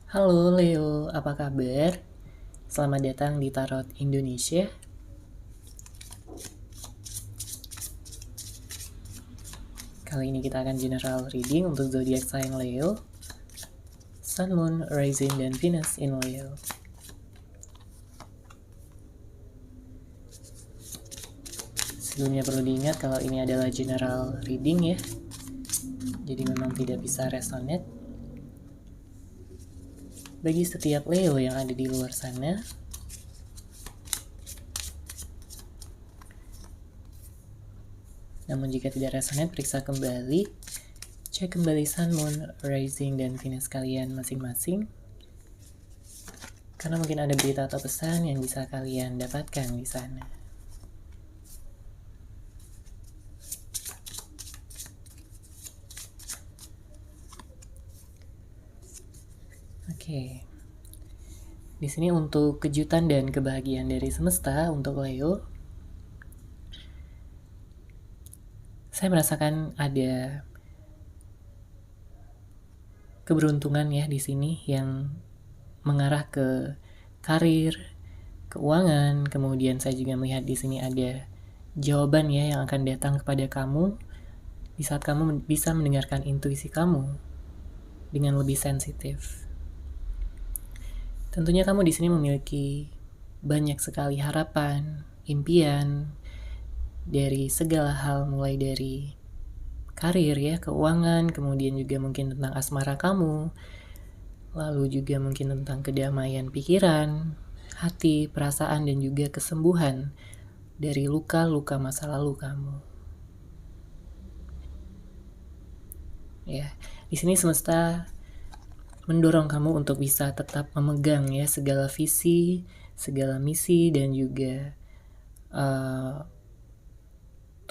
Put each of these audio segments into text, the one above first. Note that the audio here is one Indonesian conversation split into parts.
Halo Leo, apa kabar? Selamat datang di Tarot Indonesia. Kali ini kita akan general reading untuk zodiak sign Leo, Sun, Moon, Rising, dan Venus in Leo. Sebelumnya perlu diingat kalau ini adalah general reading ya, jadi memang tidak bisa resonate. Bagi setiap Leo yang ada di luar sana, namun jika tidak resonate, periksa kembali, cek kembali Sun, Moon, Rising, dan Venus kalian masing-masing, karena mungkin ada berita atau pesan yang bisa kalian dapatkan di sana. Oke. Di sini untuk kejutan dan kebahagiaan dari semesta untuk Leo. Saya merasakan ada keberuntungan ya di sini yang mengarah ke karir, keuangan, kemudian saya juga melihat di sini ada jawaban ya yang akan datang kepada kamu di saat kamu bisa mendengarkan intuisi kamu dengan lebih sensitif. Tentunya kamu di sini memiliki banyak sekali harapan, impian dari segala hal, mulai dari karir ya, keuangan, kemudian juga mungkin tentang asmara kamu, lalu juga mungkin tentang kedamaian pikiran, hati, perasaan, dan juga kesembuhan dari luka-luka masa lalu kamu. Ya, di sini semesta mendorong kamu untuk bisa tetap memegang ya segala visi, segala misi, dan juga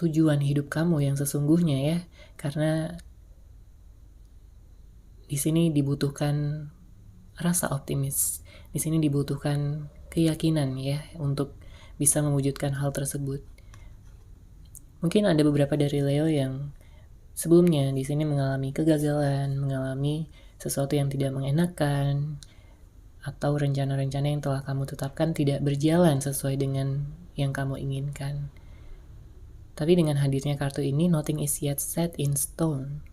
tujuan hidup kamu yang sesungguhnya ya, karena di sini dibutuhkan rasa optimis. Di sini dibutuhkan keyakinan ya untuk bisa mewujudkan hal tersebut. Mungkin ada beberapa dari Leo yang sebelumnya di sini mengalami kegagalan, mengalami sesuatu yang tidak mengenakan, atau rencana-rencana yang telah kamu tetapkan tidak berjalan sesuai dengan yang kamu inginkan. Tapi dengan hadirnya kartu ini, nothing is yet set in stone.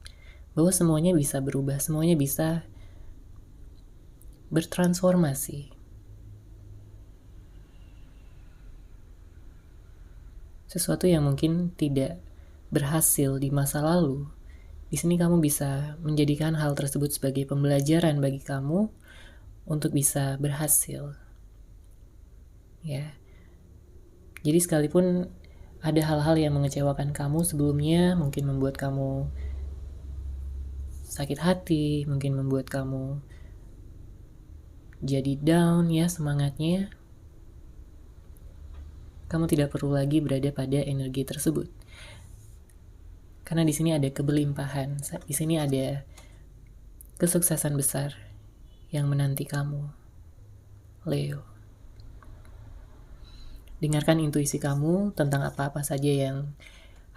Bahwa semuanya bisa berubah, semuanya bisa bertransformasi. Sesuatu yang mungkin tidak berhasil di masa lalu, di sini kamu bisa menjadikan hal tersebut sebagai pembelajaran bagi kamu untuk bisa berhasil. Ya. Jadi sekalipun ada hal-hal yang mengecewakan kamu sebelumnya, mungkin membuat kamu sakit hati, mungkin membuat kamu jadi down ya semangatnya, kamu tidak perlu lagi berada pada energi tersebut. Karena di sini ada kebelimpahan, di sini ada kesuksesan besar yang menanti kamu, Leo. Dengarkan intuisi kamu tentang apa-apa saja yang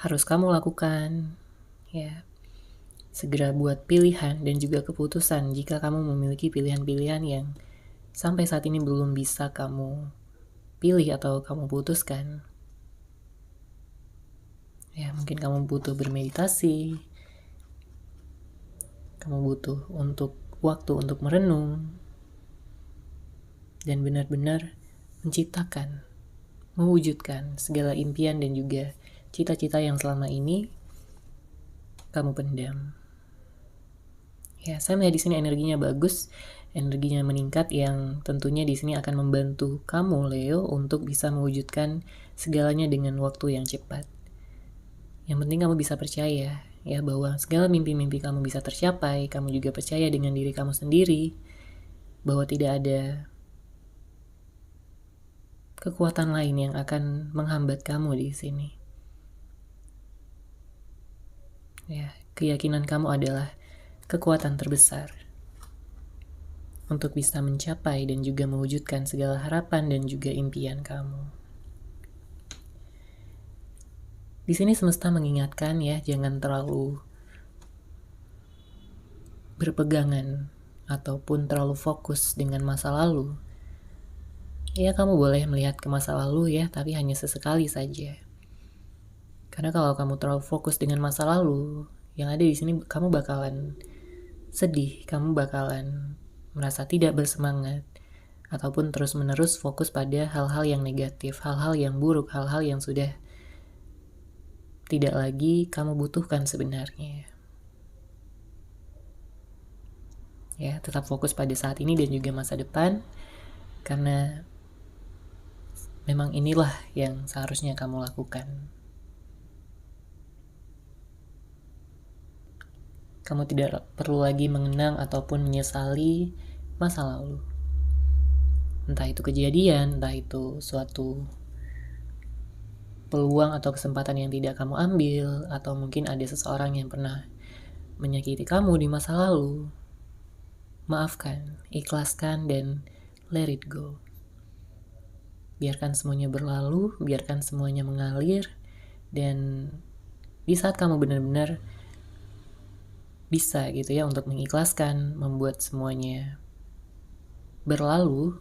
harus kamu lakukan, ya. Segera buat pilihan dan juga keputusan jika kamu memiliki pilihan-pilihan yang sampai saat ini belum bisa kamu pilih atau kamu putuskan. Ya, mungkin kamu butuh bermeditasi, kamu butuh waktu untuk merenung, dan benar-benar menciptakan, mewujudkan segala impian dan juga cita-cita yang selama ini kamu pendam. Ya, saya melihat di sini energinya bagus, energinya meningkat, yang tentunya di sini akan membantu kamu, Leo, untuk bisa mewujudkan segalanya dengan waktu yang cepat. Yang penting kamu bisa percaya ya bahwa segala mimpi-mimpi kamu bisa tercapai. Kamu juga percaya dengan diri kamu sendiri bahwa tidak ada kekuatan lain yang akan menghambat kamu di sini. Ya, keyakinan kamu adalah kekuatan terbesar untuk bisa mencapai dan juga mewujudkan segala harapan dan juga impian kamu. Di sini semesta mengingatkan ya, jangan terlalu berpegangan ataupun terlalu fokus dengan masa lalu, ya kamu boleh melihat ke masa lalu ya, tapi hanya sesekali saja. Karena kalau kamu terlalu fokus dengan masa lalu, yang ada di sini kamu bakalan sedih, kamu bakalan merasa tidak bersemangat, ataupun terus-menerus fokus pada hal-hal yang negatif, hal-hal yang buruk, hal-hal yang sudah tidak lagi kamu butuhkan sebenarnya. Ya, tetap fokus pada saat ini dan juga masa depan, karena memang inilah yang seharusnya kamu lakukan. Kamu tidak perlu lagi mengenang ataupun menyesali masa lalu. Entah itu kejadian, entah itu suatu peluang atau kesempatan yang tidak kamu ambil, atau mungkin ada seseorang yang pernah menyakiti kamu di masa lalu. Maafkan, ikhlaskan, dan let it go. Biarkan semuanya berlalu, biarkan semuanya mengalir, dan di saat kamu benar-benar bisa gitu ya untuk mengikhlaskan, membuat semuanya berlalu,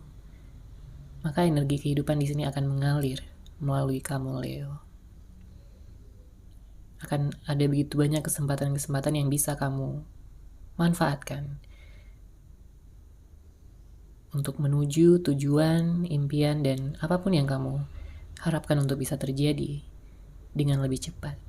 maka energi kehidupan di sini akan mengalir melalui kamu, Leo. Akan ada begitu banyak kesempatan-kesempatan yang bisa kamu manfaatkan untuk menuju tujuan, impian, dan apapun yang kamu harapkan untuk bisa terjadi dengan lebih cepat.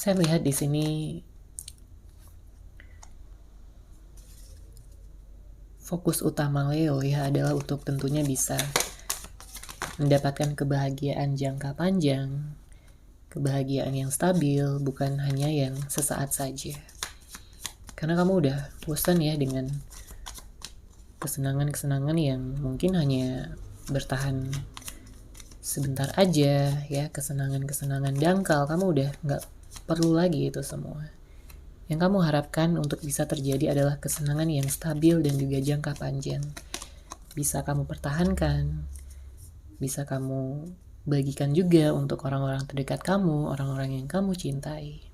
Saya melihat di sini fokus utama Leo ya adalah untuk tentunya bisa mendapatkan kebahagiaan jangka panjang, kebahagiaan yang stabil, bukan hanya yang sesaat saja. Karena kamu udah bosan ya dengan kesenangan-kesenangan yang mungkin hanya bertahan sebentar aja ya, kesenangan-kesenangan dangkal. Kamu udah gak perlu lagi itu semua. Yang kamu harapkan untuk bisa terjadi adalah kesenangan yang stabil dan juga jangka panjang. Bisa kamu pertahankan, bisa kamu bagikan juga untuk orang-orang terdekat kamu, orang-orang yang kamu cintai,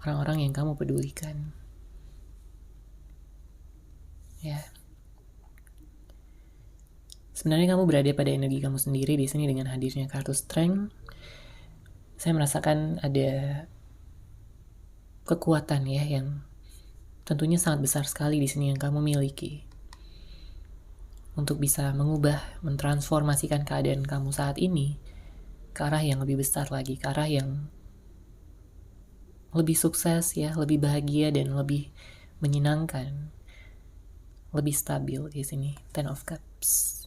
orang-orang yang kamu pedulikan. Ya. Sebenarnya kamu berada pada energi kamu sendiri di sini dengan hadirnya kartu Strength. Saya merasakan ada kekuatan ya yang tentunya sangat besar sekali di sini yang kamu miliki untuk bisa mengubah, mentransformasikan keadaan kamu saat ini ke arah yang lebih besar lagi, ke arah yang lebih sukses ya, lebih bahagia dan lebih menyenangkan, lebih stabil di sini. Ten of Cups.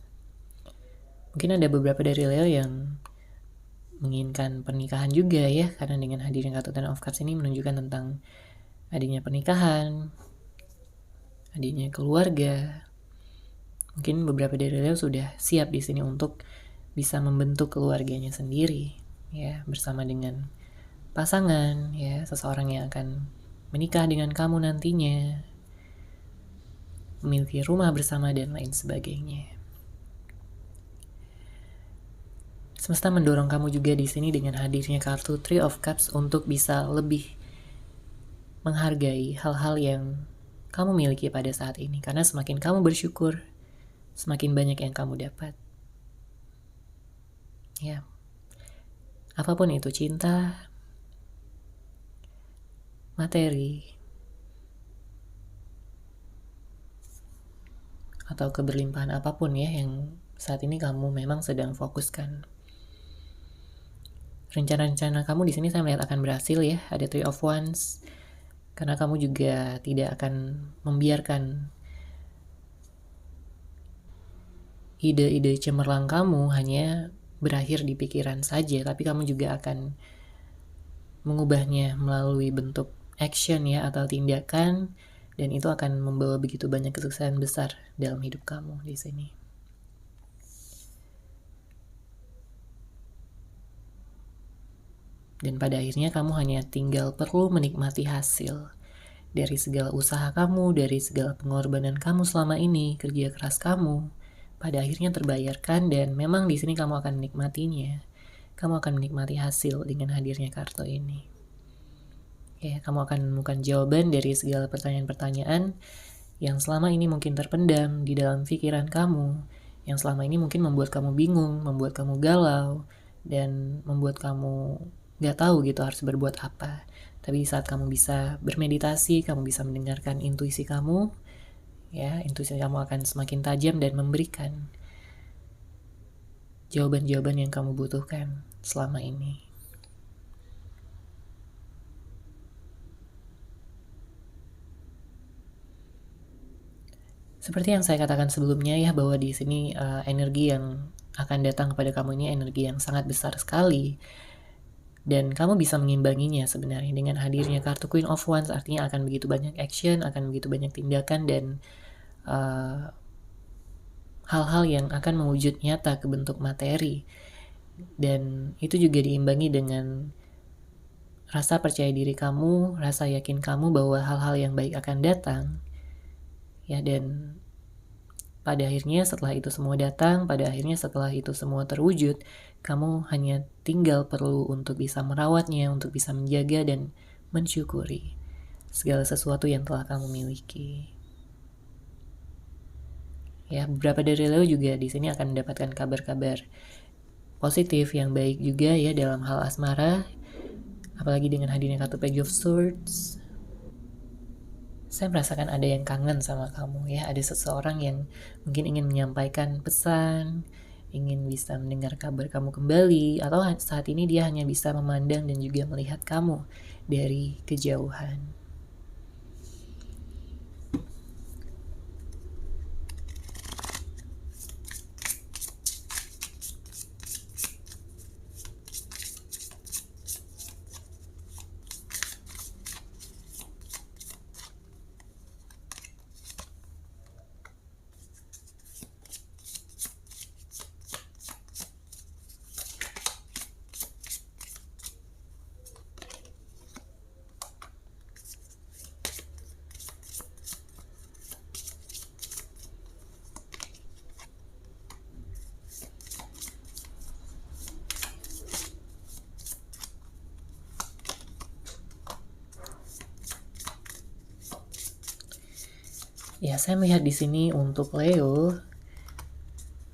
Mungkin ada beberapa dari Leo yang menginginkan pernikahan juga ya, karena dengan hadirnya kartu Ten of Cups ini menunjukkan tentang adanya pernikahan, adanya keluarga. Mungkin beberapa dari Leo sudah siap di sini untuk bisa membentuk keluarganya sendiri ya, bersama dengan pasangan ya, seseorang yang akan menikah dengan kamu nantinya, memiliki rumah bersama dan lain sebagainya. Semesta mendorong kamu juga di sini dengan hadirnya kartu Three of Cups untuk bisa lebih menghargai hal-hal yang kamu miliki pada saat ini. Karena semakin kamu bersyukur, semakin banyak yang kamu dapat. Ya. Apapun itu, cinta, materi, atau keberlimpahan apapun ya yang saat ini kamu memang sedang fokuskan. Rencana-rencana kamu di sini saya melihat akan berhasil ya. Ada Three of Wands. Karena kamu juga tidak akan membiarkan ide-ide cemerlang kamu hanya berakhir di pikiran saja, tapi kamu juga akan mengubahnya melalui bentuk action ya, atau tindakan, dan itu akan membawa begitu banyak kesuksesan besar dalam hidup kamu di sini. Dan pada akhirnya kamu hanya tinggal perlu menikmati hasil dari segala usaha kamu, dari segala pengorbanan kamu selama ini, kerja keras kamu, pada akhirnya terbayarkan dan memang di sini kamu akan menikmatinya. Kamu akan menikmati hasil dengan hadirnya kartu ini. Ya, kamu akan menemukan jawaban dari segala pertanyaan-pertanyaan yang selama ini mungkin terpendam di dalam pikiran kamu, yang selama ini mungkin membuat kamu bingung, membuat kamu galau, dan membuat kamu gak tahu gitu harus berbuat apa. Tapi saat kamu bisa bermeditasi, kamu bisa mendengarkan intuisi kamu, ya, intuisi kamu akan semakin tajam dan memberikan jawaban-jawaban yang kamu butuhkan selama ini. Seperti yang saya katakan sebelumnya ya, bahwa di sini energi yang akan datang kepada kamu ini energi yang sangat besar sekali. Dan kamu bisa mengimbanginya sebenarnya dengan hadirnya kartu Queen of Wands, artinya akan begitu banyak action, akan begitu banyak tindakan dan hal-hal yang akan mewujud nyata ke bentuk materi. Dan itu juga diimbangi dengan rasa percaya diri kamu, rasa yakin kamu bahwa hal-hal yang baik akan datang. Ya, dan pada akhirnya setelah itu semua datang, pada akhirnya setelah itu semua terwujud, kamu hanya tinggal perlu untuk bisa merawatnya, untuk bisa menjaga dan mensyukuri segala sesuatu yang telah kamu miliki. Ya, beberapa dari Leo juga di sini akan mendapatkan kabar-kabar positif yang baik juga ya dalam hal asmara, apalagi dengan hadirnya kartu Page of Swords. Saya merasakan ada yang kangen sama kamu ya, ada seseorang yang mungkin ingin menyampaikan pesan, ingin bisa mendengar kabar kamu kembali, atau saat ini dia hanya bisa memandang dan juga melihat kamu dari kejauhan. Ya, saya melihat di sini untuk Leo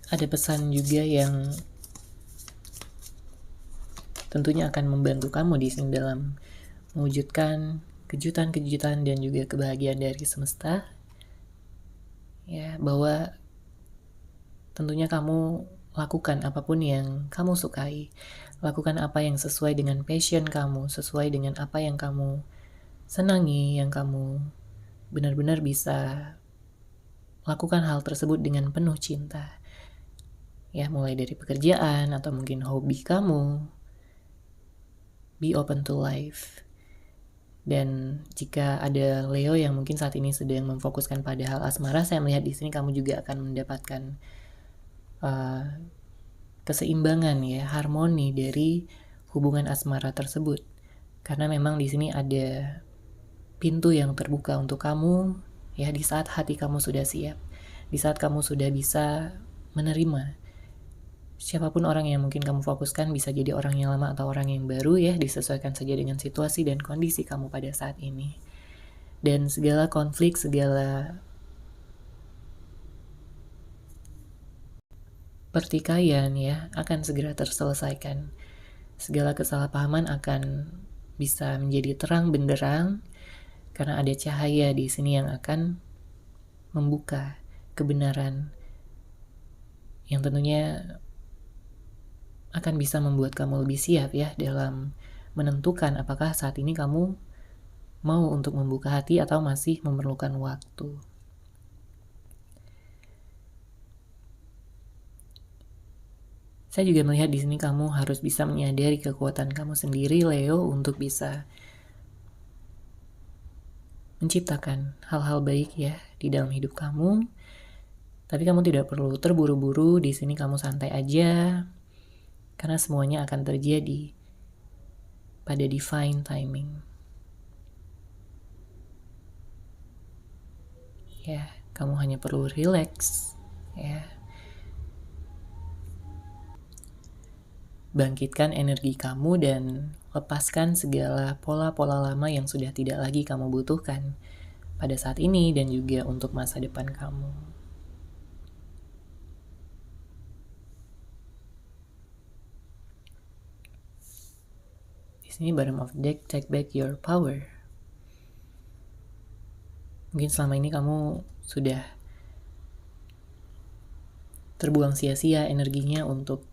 ada pesan juga yang tentunya akan membantu kamu di sini dalam mewujudkan kejutan-kejutan dan juga kebahagiaan dari semesta. Ya, bahwa tentunya kamu lakukan apapun yang kamu sukai. Lakukan apa yang sesuai dengan passion kamu, sesuai dengan apa yang kamu senangi, yang kamu benar-benar bisa lakukan hal tersebut dengan penuh cinta. Ya, mulai dari pekerjaan atau mungkin hobi kamu. Be open to life. Dan jika ada Leo yang mungkin saat ini sedang memfokuskan pada hal asmara, saya melihat di sini kamu juga akan mendapatkan keseimbangan ya, harmoni dari hubungan asmara tersebut. Karena memang di sini ada pintu yang terbuka untuk kamu ya, di saat hati kamu sudah siap, di saat kamu sudah bisa menerima siapapun orang yang mungkin kamu fokuskan, bisa jadi orang yang lama atau orang yang baru ya, disesuaikan saja dengan situasi dan kondisi kamu pada saat ini. Dan segala konflik, segala pertikaian ya akan segera terselesaikan. Segala kesalahpahaman akan bisa menjadi terang benderang karena ada cahaya di sini yang akan membuka kebenaran yang tentunya akan bisa membuat kamu lebih siap ya dalam menentukan apakah saat ini kamu mau untuk membuka hati atau masih memerlukan waktu. Saya juga melihat di sini kamu harus bisa menyadari kekuatan kamu sendiri, Leo, untuk bisa menciptakan hal-hal baik ya di dalam hidup kamu. Tapi kamu tidak perlu terburu-buru, di sini kamu santai aja, karena semuanya akan terjadi pada divine timing. Ya, kamu hanya perlu relax, ya. Bangkitkan energi kamu dan lepaskan segala pola-pola lama yang sudah tidak lagi kamu butuhkan pada saat ini dan juga untuk masa depan kamu. Di sini bottom of the deck, take back your power. Mungkin selama ini kamu sudah terbuang sia-sia energinya untuk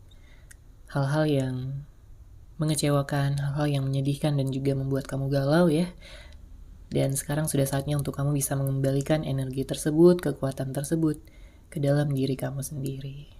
hal-hal yang mengecewakan, hal-hal yang menyedihkan dan juga membuat kamu galau ya. Dan sekarang sudah saatnya untuk kamu bisa mengembalikan energi tersebut, kekuatan tersebut ke dalam diri kamu sendiri.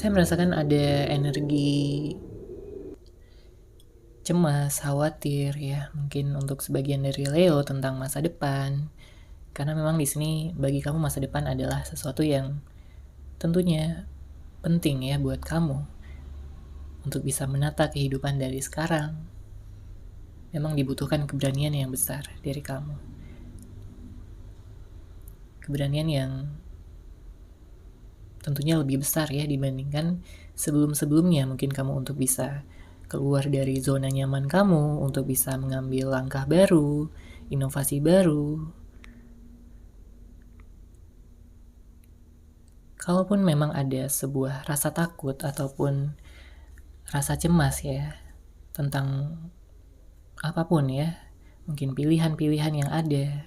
Saya merasakan ada energi cemas, khawatir ya, mungkin untuk sebagian dari Leo tentang masa depan. Karena memang di sini bagi kamu masa depan adalah sesuatu yang tentunya penting ya buat kamu untuk bisa menata kehidupan dari sekarang. Memang dibutuhkan keberanian yang besar dari kamu. Keberanian yang tentunya lebih besar ya dibandingkan sebelum-sebelumnya. Mungkin kamu untuk bisa keluar dari zona nyaman kamu, untuk bisa mengambil langkah baru, inovasi baru. Kalaupun memang ada sebuah rasa takut ataupun rasa cemas ya tentang apapun ya, mungkin pilihan-pilihan yang ada,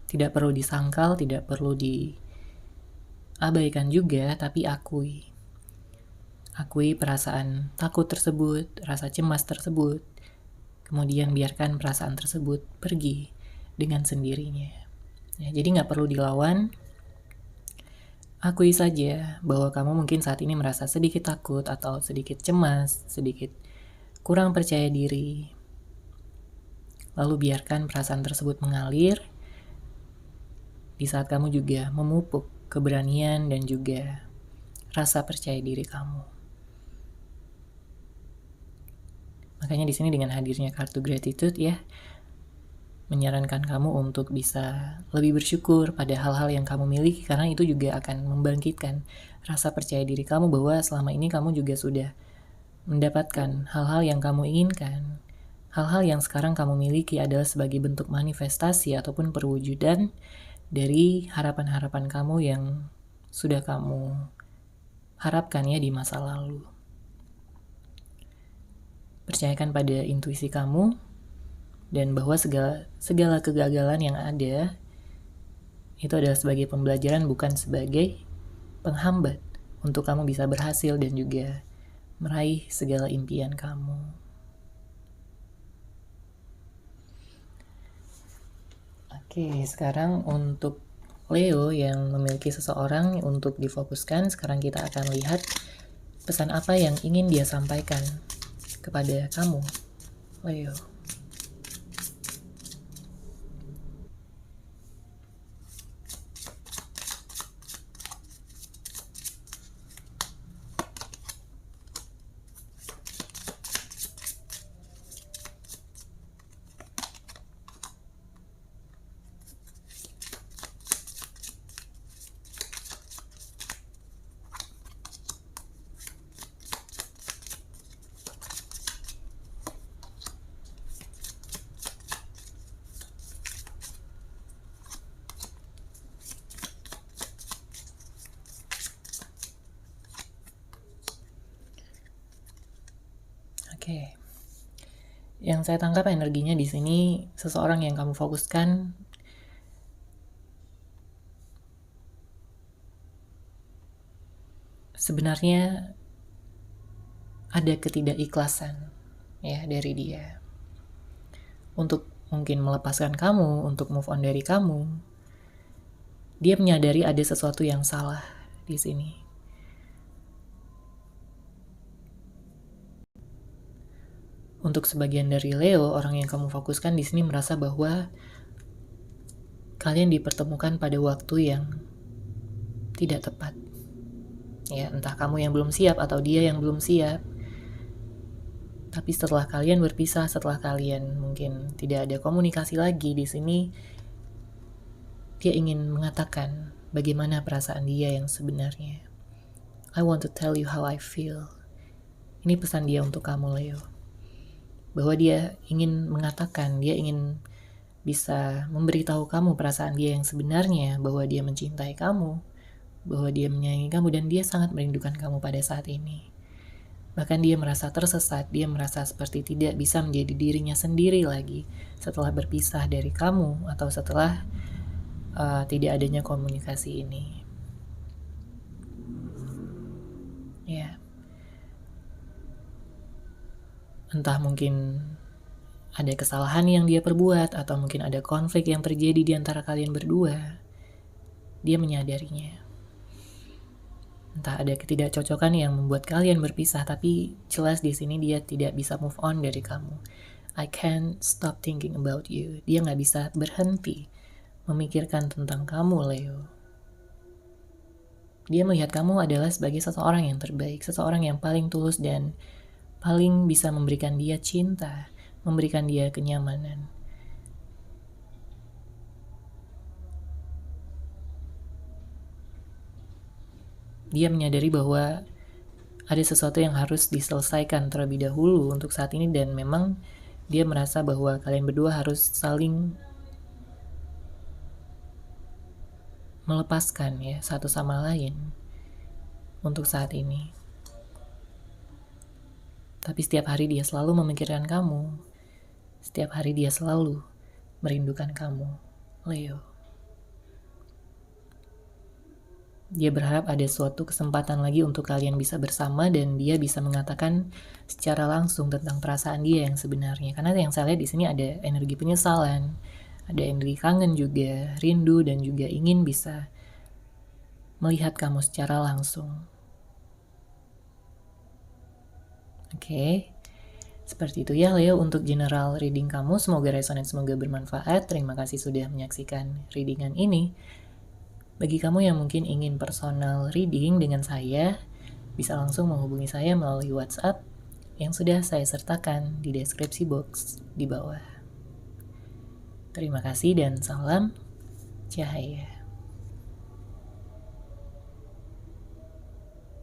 tidak perlu disangkal, tidak perlu diabaikan juga, tapi akui perasaan takut tersebut, rasa cemas tersebut, kemudian biarkan perasaan tersebut pergi dengan sendirinya ya, jadi nggak perlu dilawan. Akui saja bahwa kamu mungkin saat ini merasa sedikit takut atau sedikit cemas, sedikit kurang percaya diri. Lalu biarkan perasaan tersebut mengalir di saat kamu juga memupuk keberanian dan juga rasa percaya diri kamu. Makanya di sini dengan hadirnya kartu gratitude ya, menyarankan kamu untuk bisa lebih bersyukur pada hal-hal yang kamu miliki, karena itu juga akan membangkitkan rasa percaya diri kamu bahwa selama ini kamu juga sudah mendapatkan hal-hal yang kamu inginkan. Hal-hal yang sekarang kamu miliki adalah sebagai bentuk manifestasi ataupun perwujudan dari harapan-harapan kamu yang sudah kamu harapkan ya di masa lalu. Percayakan pada intuisi kamu, dan bahwa segala kegagalan yang ada itu adalah sebagai pembelajaran, bukan sebagai penghambat untuk kamu bisa berhasil dan juga meraih segala impian kamu. Oke, sekarang untuk Leo yang memiliki seseorang untuk difokuskan, sekarang kita akan lihat pesan apa yang ingin dia sampaikan kepada kamu, Leo. Oke. Yang saya tangkap energinya di sini seseorang yang kamu fokuskan sebenarnya ada ketidakikhlasan ya dari dia untuk mungkin melepaskan kamu, untuk move on dari kamu. Dia menyadari ada sesuatu yang salah di sini. Untuk sebagian dari Leo, orang yang kamu fokuskan di sini merasa bahwa kalian dipertemukan pada waktu yang tidak tepat. Ya, entah kamu yang belum siap atau dia yang belum siap. Tapi setelah kalian berpisah, setelah kalian mungkin tidak ada komunikasi lagi di sini, dia ingin mengatakan bagaimana perasaan dia yang sebenarnya. I want to tell you how I feel. Ini pesan dia untuk kamu, Leo. Bahwa dia ingin mengatakan, dia ingin bisa memberitahu kamu perasaan dia yang sebenarnya, bahwa dia mencintai kamu, bahwa dia menyayangi kamu, dan dia sangat merindukan kamu pada saat ini. Bahkan dia merasa tersesat, dia merasa seperti tidak bisa menjadi dirinya sendiri lagi setelah berpisah dari kamu atau setelah tidak adanya komunikasi ini. Ya. Entah mungkin ada kesalahan yang dia perbuat atau mungkin ada konflik yang terjadi di antara kalian berdua. Dia menyadarinya. Entah ada ketidakcocokan yang membuat kalian berpisah, tapi jelas di sini dia tidak bisa move on dari kamu. I can't stop thinking about you. Dia nggak bisa berhenti memikirkan tentang kamu, Leo. Dia melihat kamu adalah sebagai seseorang yang terbaik, seseorang yang paling tulus dan paling bisa memberikan dia cinta, memberikan dia kenyamanan. Dia menyadari bahwa ada sesuatu yang harus diselesaikan terlebih dahulu untuk saat ini, dan memang dia merasa bahwa kalian berdua harus saling melepaskan ya satu sama lain untuk saat ini. Tapi setiap hari dia selalu memikirkan kamu. Setiap hari dia selalu merindukan kamu, Leo. Dia berharap ada suatu kesempatan lagi untuk kalian bisa bersama dan dia bisa mengatakan secara langsung tentang perasaan dia yang sebenarnya. Karena yang saya lihat di sini ada energi penyesalan, ada energi kangen juga, rindu, dan juga ingin bisa melihat kamu secara langsung. Oke, seperti itu ya Leo untuk general reading kamu. Semoga resonate, semoga bermanfaat. Terima kasih sudah menyaksikan readingan ini. Bagi kamu yang mungkin ingin personal reading dengan saya, bisa langsung menghubungi saya melalui WhatsApp yang sudah saya sertakan di deskripsi box di bawah. Terima kasih dan salam cahaya.